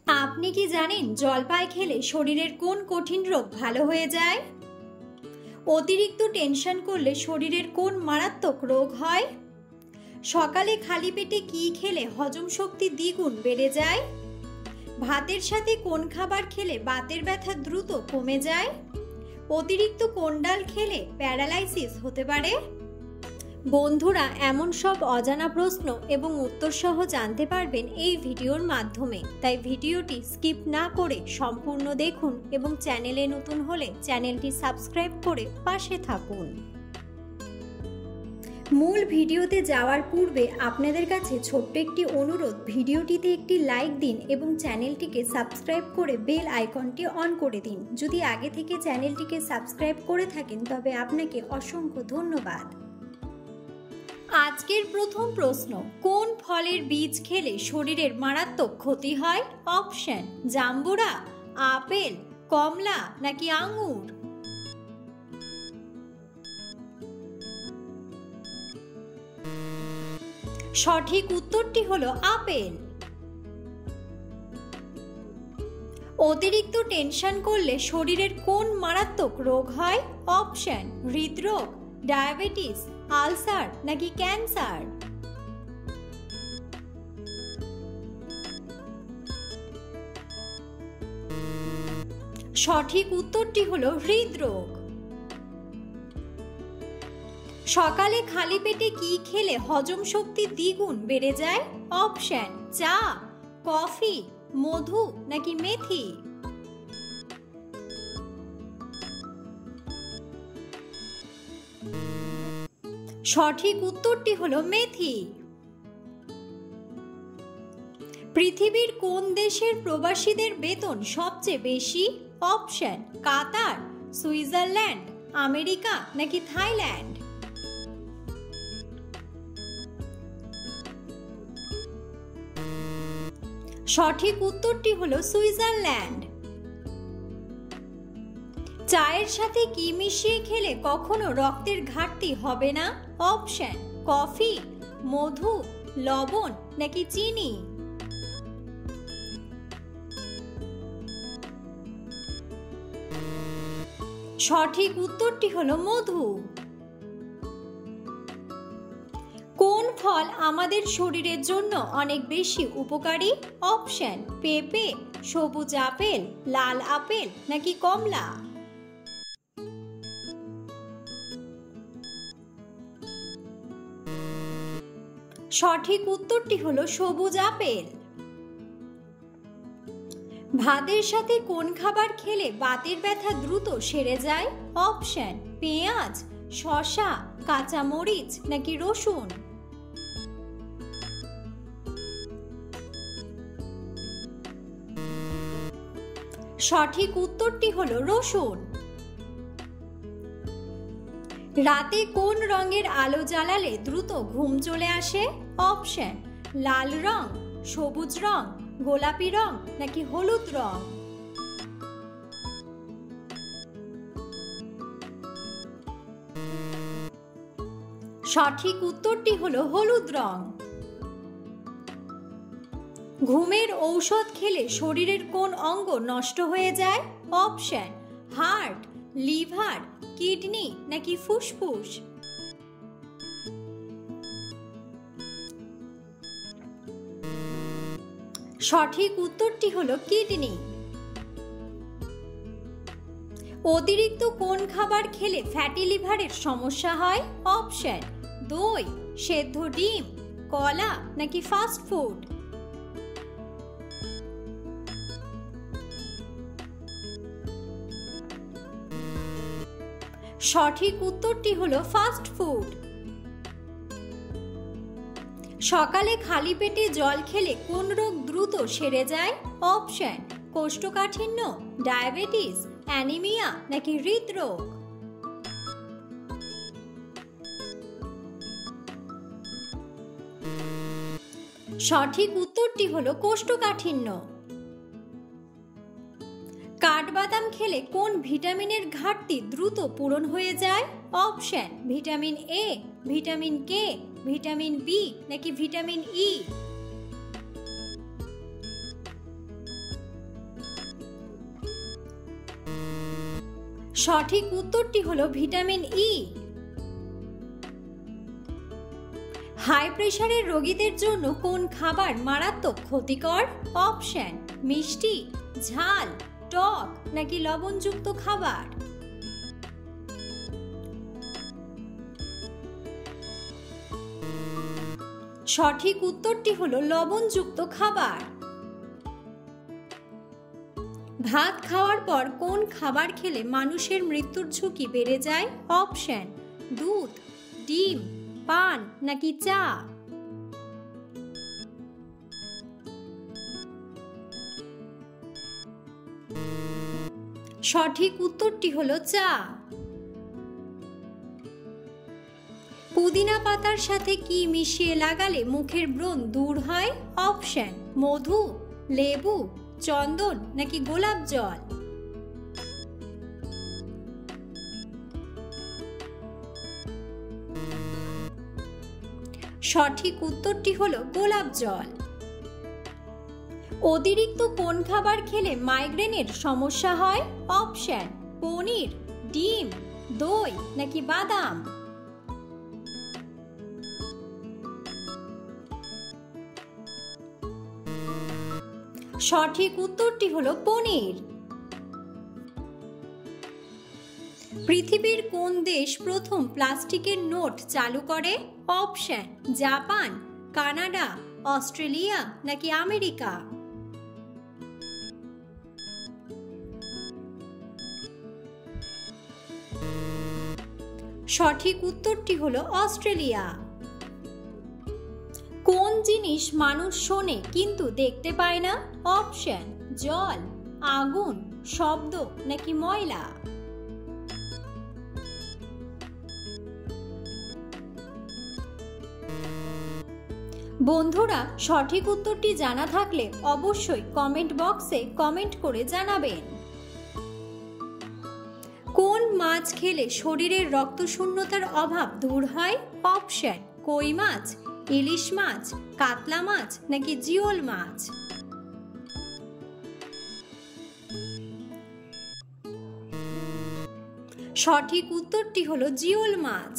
আপনি কি জানেন জলপাই খেলে শরীরের কোন কঠিন রোগ ভালো হয়ে যায়? অতিরিক্ত টেনশন করলে শরীরের কোন মারাত্মক রোগ হয়? সকালে খালি পেটে কি খেলে হজম শক্তি দ্বিগুণ বেড়ে যায়? ভাতের সাথে কোন খাবার খেলে বাতের ব্যথা দ্রুত কমে যায়? অতিরিক্ত কোন ডাল খেলে প্যারালাইসিস হতে পারে? বন্ধুরা, এমন সব অজানা প্রশ্ন এবং উত্তর সহ জানতে পারবেন এই ভিডিওর মাধ্যমে, তাই ভিডিওটি স্কিপ না করে সম্পূর্ণ দেখুন এবং চ্যানেলে নতুন হলে চ্যানেলটি সাবস্ক্রাইব করে পাশে থাকুন। মূল ভিডিওতে যাওয়ার পূর্বে আপনাদের কাছে ছোট্ট একটি অনুরোধ, ভিডিওটিতে একটি লাইক দিন এবং চ্যানেলটিকে সাবস্ক্রাইব করে বেল আইকনটি অন করে দিন। যদি আগে থেকে চ্যানেলটিকে সাবস্ক্রাইব করে থাকেন তবে আপনাকে অসংখ্য ধন্যবাদ। আজকের প্রথম প্রশ্ন, কোন ফলের বীজ খেলে শরীরের মারাত্মক ক্ষতি হয়? অপশন: জাম্বুরা, আপেল, কমলা নাকি আঙ্গুর? সঠিক উত্তরটি হলো আপেল। অতিরিক্ত টেনশন করলে শরীরের কোন মারাত্মক রোগ হয়? অপশন: হৃদরোগ, ডায়াবেটিস, আলসার নাকি ক্যান্সার? সঠিক উত্তরটি হলো হৃদরোগ। সকালে খালি পেটে কি খেলে হজম শক্তি দ্বিগুণ বেড়ে যায়? অপশন: চা, কফি, মধু নাকি মেথি? সঠিক উত্তরটি হলো মেথি। পৃথিবীর কোন দেশের প্রবাসীদের বেতন সবচেয়ে বেশি? অপশন: কাতার, সুইজারল্যান্ড, আমেরিকা নাকি থাইল্যান্ড? সঠিক উত্তরটি হলো সুইজারল্যান্ড। চায়ের সাথে কি মিশিয়ে খেলে কখনো রক্তের ঘাটতি হবে না? অপশন: কফি, মধু, লবণ নাকি চিনি? সঠিক উত্তরটি হলো মধু। কোন ফল আমাদের শরীরের জন্য অনেক বেশি উপকারী? অপশন: পেঁপে, সবুজ আপেল, লাল আপেল নাকি কমলা? সঠিক উত্তরটি হলো সবুজ আপেল। ভাতের সাথে কোন খাবার খেলে বাতের ব্যথা দ্রুত সেরে যায়? অপশন: পেঁয়াজ, শসা, কাঁচা মরিচ নাকি রসুন? সঠিক উত্তরটি হলো রসুন। রাতে কোন রঙের আলো জ্বালালে দ্রুত ঘুম চলে আসে? অপশন: লাল রং, সবুজ রং, গোলাপি রং নাকি হলুদ রং? সঠিক উত্তরটি হলো হলুদ রং। ঘুমের ঔষধ খেলে শরীরের কোন অঙ্গ নষ্ট হয়ে যায়? অপশন: হার্ট, লিভার, কিডনি নাকি ফুসফুস? সঠিক উত্তরটি হলো কিডনি। অতিরিক্ত কোন খাবার খেলে ফ্যাটি লিভারের সমস্যা হয়? অপশন: দই, সেদ্ধ ডিম, কলা নাকি ফাস্ট ফুড? সঠিক উত্তরটি হলো ফাস্ট ফুড। সকালে খালি পেটে জল খেলে কোন রোগ দ্রুত সেরে যায়? অপশন: কোষ্ঠকাঠিন্য, ডায়াবেটিস, অ্যানিমিয়া নাকি হৃদরোগ? সঠিক উত্তরটি হলো কোষ্ঠকাঠিন্য। কাঠবাদাম খেলে কোন ভিটামিনের ঘাটতি দ্রুত পূরণ হয়ে যায়? Option: vitamin A, vitamin K, vitamin B নাকি ভিটামিন ই? সঠিক উত্তরটি হলো ভিটামিন ই। হাই প্রেশারের রোগীদের জন্য কোন খাবার মারাত্মক ক্ষতিকর? অপশন: মিষ্টি, ঝাল, টক নাকি লবণযুক্ত খাবার। সঠিক উত্তরটি হলো লবণযুক্ত খাবার। ভাত খাওয়ার পর কোন খাবার খেলে মানুষের মৃত্যুর ঝুঁকি বেড়ে যায়? অপশন: দুধ, ডিম, পান নাকি চা। সঠিক উত্তরটি হলো চা। পুদিনা পাতার সাথে কি মিশিয়ে লাগালে মুখের ব্রণ দূর হয়? অপশন: মধু, লেবু, চন্দন নাকি গোলাপ জল। সঠিক উত্তরটি হলো গোলাপ জল। অতিরিক্ত কোন খাবার খেলে মাইগ্রেনের সমস্যা হয়? অপশন: পনির, ডিম, দই নাকি বাদাম। সঠিক উত্তরটি হলো পনির। পৃথিবীর কোন দেশ প্রথম প্লাস্টিকের নোট চালু করে? অপশন: জাপান, কানাডা, অস্ট্রেলিয়া নাকি আমেরিকা। সঠিক উত্তরটি হলো অস্ট্রেলিয়া। কোন জিনিস মানুষ শোনে কিন্তু দেখতে পায় না? অপশন: জল, আগুন, শব্দ নাকি ময়লা। বন্ধুরা, সঠিক উত্তরটি জানা থাকলে অবশ্যই কমেন্ট বক্সে কমেন্ট করে জানাবেন। কোন মাছ খেলে শরীরের রক্তশূন্যতার অভাব দূর হয়? অপশন: কই মাছ, ইলিশ মাছ, কাতলা মাছ নাকি জিওল মাছ। সঠিক উত্তরটি হলো জিওল মাছ।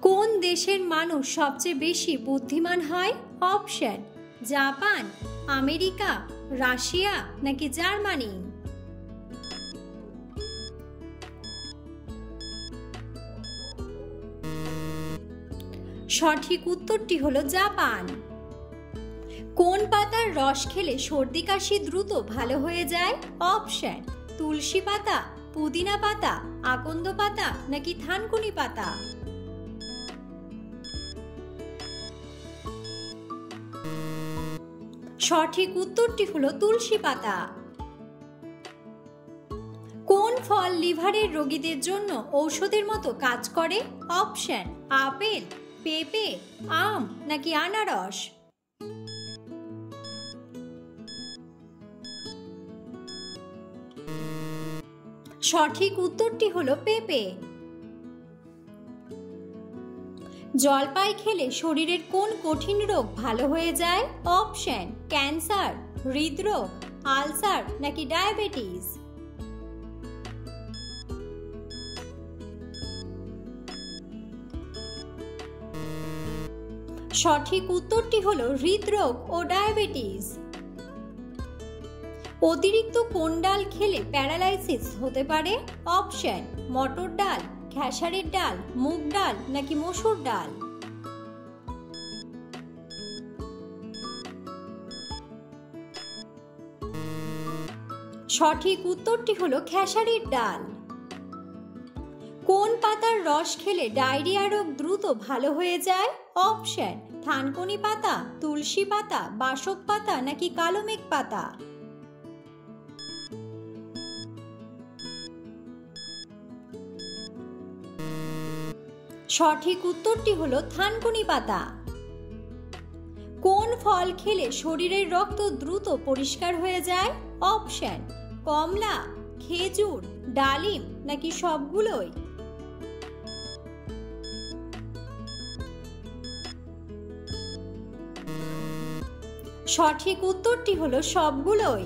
কোন দেশের মানুষ সবচেয়ে বেশি বুদ্ধিমান হয়? অপশন: জাপান, আমেরিকা, রাশিয়া নাকি জার্মানি। সঠিক উত্তরটি হলো জাপান। কোন পাতার রস খেলে সর্দি কাশি দ্রুত ভালো হয়ে যায়? অপশন: তুলসী পাতা, পুদিনা পাতা, আকন্দ পাতা নাকি থানকুনি পাতা। সঠিক উত্তরটি হলো তুলসী পাতা। কোন ফল লিভারের রোগীদের জন্য ঔষধের মতো কাজ করে? অপশন: আপেল, পেঁপে, আম নাকি আনারস। সঠিক উত্তরটি হলো পেঁপে। জলপাই খেলে শরীরের কোন কঠিন রোগ ভালো হয়ে যায়? অপশন: ক্যান্সার, হৃদরোগ, আলসার নাকি ডায়াবেটিস। সঠিক উত্তরটি হলো হৃদরোগ ও ডায়াবেটিস। অতিরিক্ত কোন ডাল খেলে প্যারালাইসিস হতে পারে? অপশন: মটর ডাল, খেসারির ডাল, মুগ ডাল নাকি মসুর ডাল। সঠিক উত্তরটি হলো খেসারির ডাল। কোন পাতার রস খেলে ডায়রিয়া রোগ দ্রুত ভালো হয়ে যায়? অপশন: থানকুনি পাতা, তুলসী পাতা, বাসক পাতা নাকি কালোমেঘ পাতা। সঠিক উত্তরটি হলো থানকুনি পাতা। কোন ফল খেলে শরীরের রক্ত দ্রুত পরিষ্কার হয়ে যায়? অপশন: কমলা, খেজুর, ডালিম নাকি সবগুলোই। সঠিক উত্তরটি হলো সবগুলোই।